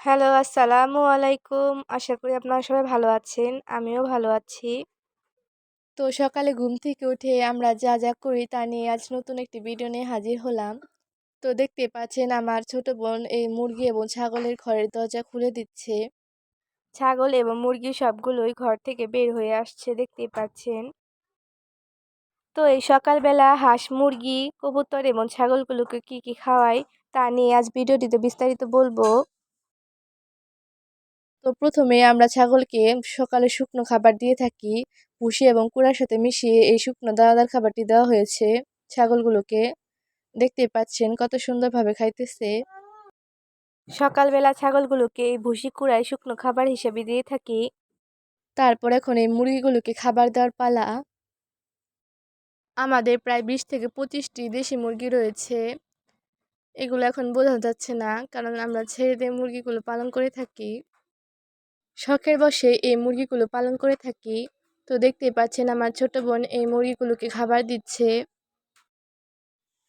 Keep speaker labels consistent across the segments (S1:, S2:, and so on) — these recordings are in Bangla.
S1: হ্যালো, আসসালামু আলাইকুম। আশা করি আপনারা সবাই ভালো আছেন। আমিও ভালো আছি। তো সকালে ঘুম থেকে উঠে আমরা যা যা করি তা নিয়ে আজ নতুন একটি ভিডিও নিয়ে হাজির হলাম। তো দেখতে পাচ্ছেন আমার ছোট বোন এই মুরগি এবং ছাগলের ঘরের দরজা খুলে দিচ্ছে। ছাগল এবং মুরগি সবগুলোই ঘর থেকে বের হয়ে আসছে দেখতেই পাচ্ছেন। তো এই সকালবেলা হাঁস, মুরগি, কবুতর এবং ছাগলগুলোকে কি খাওয়াই তা নিয়ে আজ ভিডিওটিতে বিস্তারিত বলবো। তো প্রথমে আমরা ছাগলকে সকালে শুকনো খাবার দিয়ে থাকি। ভুসি এবং কুড়ার সাথে মিশিয়ে এই শুকনো দানাদার খাবারটি দেওয়া হয়েছে ছাগলগুলোকে। দেখতেই পাচ্ছেন কত সুন্দরভাবে খাইতেছে। সকালবেলা ছাগলগুলোকে এই ভুসি কুড়ায় শুকনো খাবার হিসেবে দিয়ে থাকি। তারপর এখন এই মুরগিগুলোকে খাবার দেওয়ার পালা। আমাদের প্রায় 20 থেকে 25টি দেশি মুরগি রয়েছে। এগুলো এখন বোঝা যাচ্ছে না, কারণ আমরা ছেড়ে দিয়ে মুরগিগুলো পালন করে থাকি। শখের বশে এই মুরগিগুলো পালন করে থাকি। তো দেখতেই পাচ্ছেন আমার ছোট বোন এই মুরগিগুলোকে খাবার দিচ্ছে।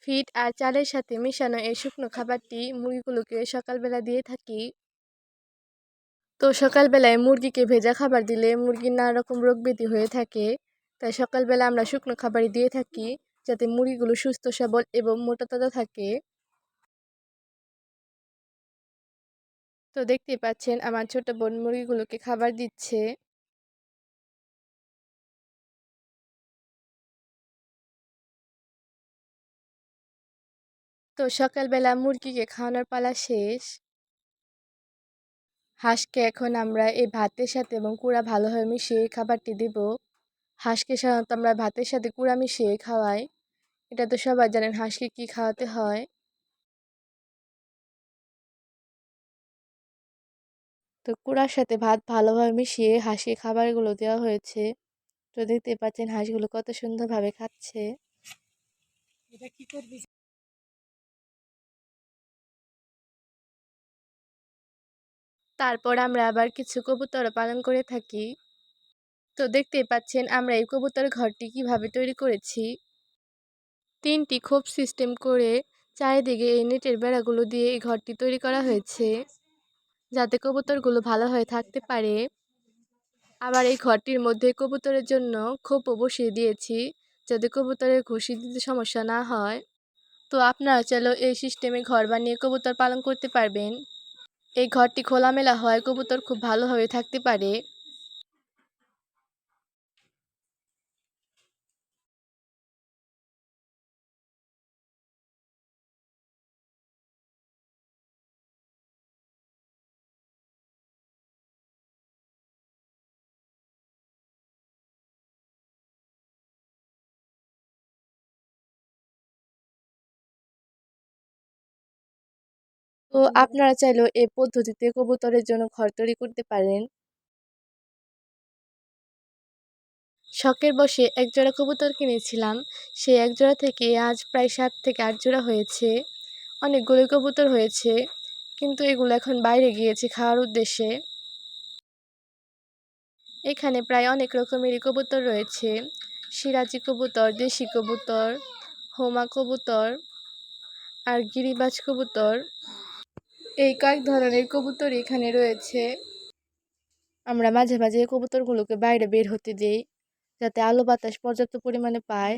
S1: ফিড আর চালের সাথে মিশানো এই শুকনো খাবারটি মুরগিগুলোকে সকালবেলা দিয়ে থাকি। তো সকালবেলায় মুরগিকে ভেজা খাবার দিলে মুরগির নানা রকম রোগ ব্যাধি হয়ে থাকে। তাই সকালবেলা আমরা শুকনো খাবারই দিয়ে থাকি, যাতে মুরগিগুলো সুস্থ সবল এবং মোটা তাজা থাকে। তো দেখতেই পাচ্ছেন আমার ছোট বোন মুরগিগুলোকে খাবার দিচ্ছে। তো সকালবেলা মুরগিকে খাওয়ানোর পালা শেষ। হাঁসকে এখন আমরা এই ভাতের সাথে এবং কুড়া ভালোভাবে মিশিয়ে খাবারটি দেব। হাঁসকে সাধারণত আমরা ভাতের সাথে কুড়া মিশিয়ে খাওয়াই। এটা তো সবাই জানেন হাঁসকে কি খাওয়াতে হয়। তো কুড়ার সাথে ভাত ভালোভাবে মিশিয়ে হাঁসকে খাবারগুলো দেওয়া হয়েছে। তো দেখতে পাচ্ছেন হাঁসগুলো কত সুন্দরভাবে খাচ্ছে। তারপর আমরা আবার কিছু কবুতর পালন করে থাকি। তো দেখতেই পাচ্ছেন আমরা এই কবুতর ঘরটি কিভাবে তৈরি করেছি। 3টি খোপ সিস্টেম করে চারিদিকে এই নেটের বেড়াগুলো দিয়ে এই ঘরটি তৈরি করা হয়েছে, যাতে কবুতরগুলো ভালোভাবে থাকতে পারে। আবার এই ঘরটির মধ্যে কবুতরের জন্য খোপও বসিয়ে দিয়েছি, যাতে কবুতরের ঘুষি দিতে সমস্যা না হয়। তো আপনারা চাইলেও এই সিস্টেমে ঘর বানিয়ে কবুতর পালন করতে পারবেন। এই ঘরটি খোলামেলা হয় কবুতর খুব ভালোভাবে থাকতে পারে। তো আপনারা চাইলেও এই পদ্ধতিতে কবুতরের জন্য ঘর তৈরি করতে পারেন। শখের বশে একজোড়া কবুতর কিনেছিলাম। সেই একজোড়া থেকে আজ প্রায় 7 থেকে 8 জোড়া হয়েছে। অনেকগুলো কবুতর হয়েছে, কিন্তু এগুলো এখন বাইরে গিয়েছে খাওয়ার উদ্দেশ্যে। এখানে প্রায় অনেক রকমেরই কবুতর রয়েছে। সিরাজি কবুতর, দেশি কবুতর, হোমা কবুতর আর গিরিবাজ কবুতর। এই কয়েক ধরনের কবুতর এখানে রয়েছে। আমরা মাঝে মাঝে কবুতরগুলোকে বাইরে বের হতে দিই, যাতে আলো বাতাস পর্যাপ্ত পরিমাণে পায়।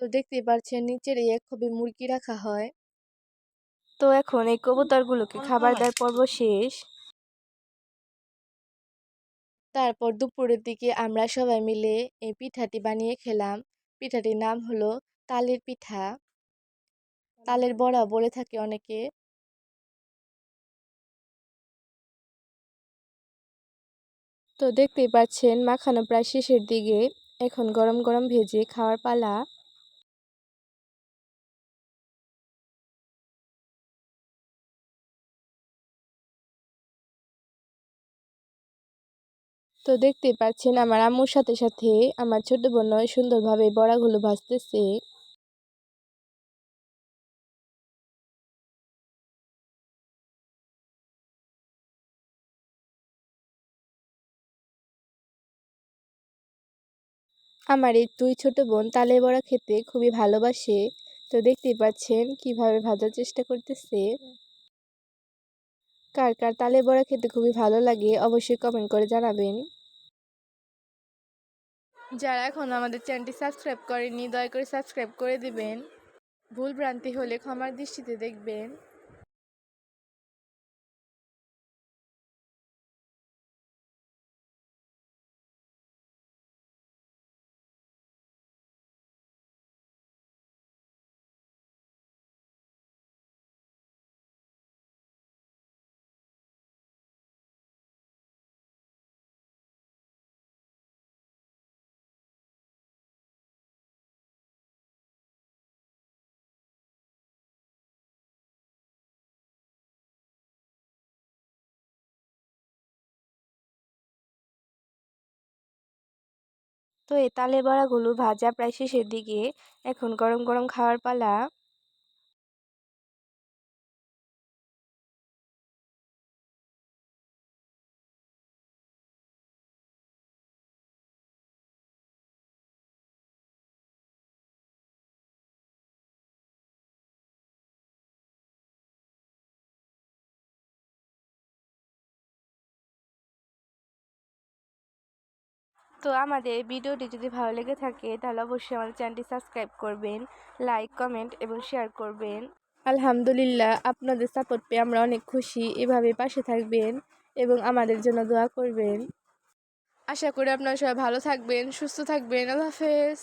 S1: তো দেখতেই পাচ্ছেন নিচের এই এক খোপে মুরগি রাখা হয়। তো এখন এই কবুতরগুলোকে খাবার দেওয়ার পর্ব শেষ। তারপর দুপুরের দিকে আমরা সবাই মিলে এই পিঠাটি বানিয়ে খেলাম। পিঠাটির নাম হলো তালের পিঠা, তালের বড়া বলে থাকে অনেকে। তো দেখতেই পাচ্ছেন মাখানো প্রায় শেষের দিকে। এখন গরম গরম ভেজে খাওয়ার পালা। তো দেখতেই পাচ্ছেন আমার আম্মুর সাথে সাথে আমার ছোট বোন সুন্দরভাবে বড়াগুলো ভাজতেছে। আমার এই 2 ছোট বোন তালের বড়া খেতে খুবই ভালোবাসে। তো দেখতেই পাচ্ছেন কিভাবে ভাজার চেষ্টা করতেছে। কার কার তালের বড়া খেতে খুবই ভালো লাগে অবশ্যই কমেন্ট করে জানাবেন। যারা এখন আমাদের চ্যানেলটি সাবস্ক্রাইব করেনি দয়া করে সাবস্ক্রাইব করে দিবেন। ভুল ভ্রান্তি হলে ক্ষমার দৃষ্টিতে দেখবেন। তো এই তালের বড়াগুলো ভাজা প্রায় শেষের দিকে, এখন গরম গরম খাওয়ার পালা। তো আমাদের ভিডিওটি যদি ভালো লেগে থাকে তাহলে অবশ্যই আমাদের চ্যানেলটি সাবস্ক্রাইব করবেন, লাইক কমেন্ট এবং শেয়ার করবেন। আলহামদুলিল্লাহ, আপনাদের সাপোর্ট পেয়ে আমরা অনেক খুশি। এভাবে পাশে থাকবেন এবং আমাদের জন্য দোয়া করবেন। আশা করি আপনারা সবাই ভালো থাকবেন, সুস্থ থাকবেন। আল্লাহ হাফেজ।